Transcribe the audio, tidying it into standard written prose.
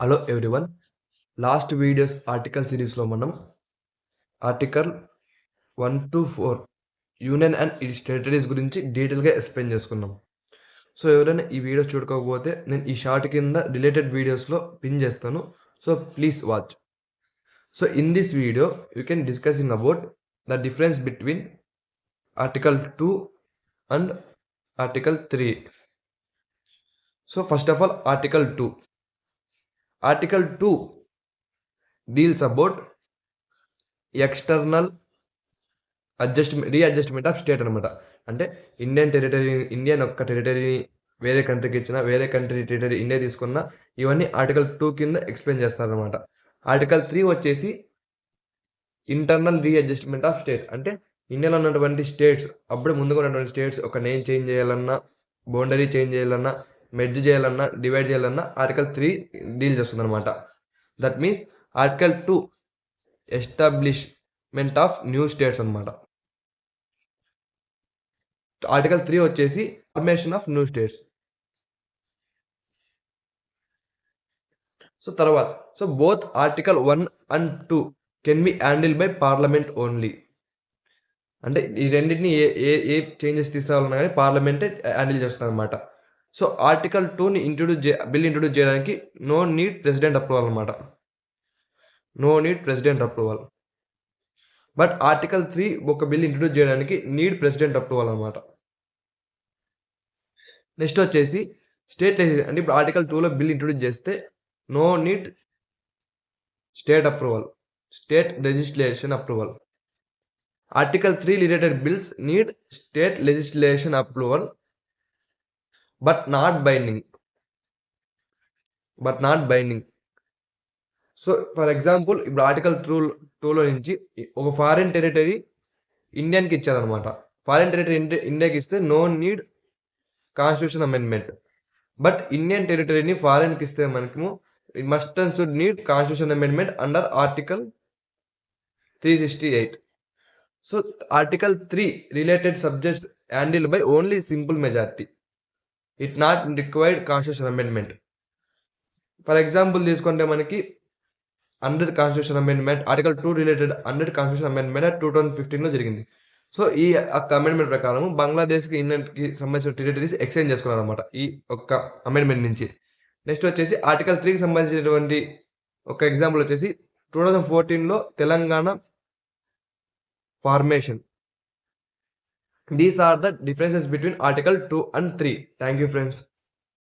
Hello everyone. Last videos article సిరీస్లో మనం article 1 to 4 union and it's territories గురించి డీటెయిల్గా ఎక్స్ప్లెయిన్ చేసుకున్నాం. సో ఎవరైనా ఈ వీడియోస్ చూడకపోతే నేను ఈ షార్ట్ కింద రిలేటెడ్ వీడియోస్లో పిన్ చేస్తాను. So please watch. So in this video you can discussing about the difference between article 2 and article 3. So first of all article 2. Article 2 deals about external readjustment of state అనమాట. అంటే Indian ఒక్క టెరిటరీని వేరే కంట్రీకి ఇచ్చిన, వేరే country territory India తీసుకున్న, ఇవన్నీ article 2 కింద ఎక్స్ప్లెయిన్ చేస్తారనమాట. ఆర్టికల్ 3 వచ్చేసి ఇంటర్నల్ రీఅడ్జస్ట్మెంట్ ఆఫ్ స్టేట్. అంటే ఇండియాలో ఉన్నటువంటి స్టేట్స్, అప్పుడే ముందుగా ఉన్నటువంటి స్టేట్స్ ఒక నేమ్ చేంజ్ చేయాలన్నా, బౌండరీ చేంజ్ చేయాలన్నా, మెర్జ్ చేయాలన్నా, డివైడ్ చేయాలన్నా ఆర్టికల్ 3 డీల్ చేస్తుంది అనమాట. That means article 2 establishment of new states అనమాట. ఆర్టికల్ 3 వచ్చేసి formation of new states. So తర్వాత both article 1 and 2 can be handled by parliament only. అంటే ఈ రెండింటిని ఏ చేంజెస్ తీసుకురావాలన్నా కానీ పార్లమెంటే హ్యాండిల్ చేస్తుంది అనమాట. సో ఆర్టికల్ 2ని బిల్ ఇంట్రొడ్యూస్ చేయడానికి నో నీడ్ ప్రెసిడెంట్ అప్రూవల్ అనమాట. No need president approval. But article 3 ఒక బిల్ ఇంట్రొడ్యూస్ చేయడానికి నీడ్ ప్రెసిడెంట్ అప్రూవల్ అనమాట. నెక్స్ట్ వచ్చేసి స్టేట్ లెజిస్లేషన్. అంటే ఇప్పుడు ఆర్టికల్ 2లో బిల్ ఇంట్రొడ్యూస్ చేస్తే no need state approval, state legislation approval. Article 3 related bills need state legislation approval but not binding. So for example ఇప్పుడు article 2లో నుంచి ఒక ఫారిన్ టెరిటరీ ఇండియాకి ఇచ్చారనమాట. ఫారిన్ టెరిటరీ ఇండియాకి ఇస్తే no need constitution amendment. But Indian టెరిటరీని ఫారిన్కి ఇస్తే మనకు must and should need constitution amendment under article 368. So article 3 related subjects handle by only simple majority. It not required constitution amendment. For example తీసుకుంటే మనకి 100th constitution amendment, article 2 related 100th constitution amendment 2015లో జరిగింది. So ఈ amendment ప్రకారం బంగ్లాదేశ్కి ఇండియన్కి సంబంధించిన territories exchange చేసుకున్నారు అనమాట ఈ ఒక్క అమెండ్మెంట్ నుంచి. నెక్స్ట్ వచ్చేసి ఆర్టికల్ 3కి సంబంధించినటువంటి ఒక ఎగ్జాంపుల్ వచ్చేసి 2014లో Telangana formation. These are the differences between article 2 and 3. Thank you friends.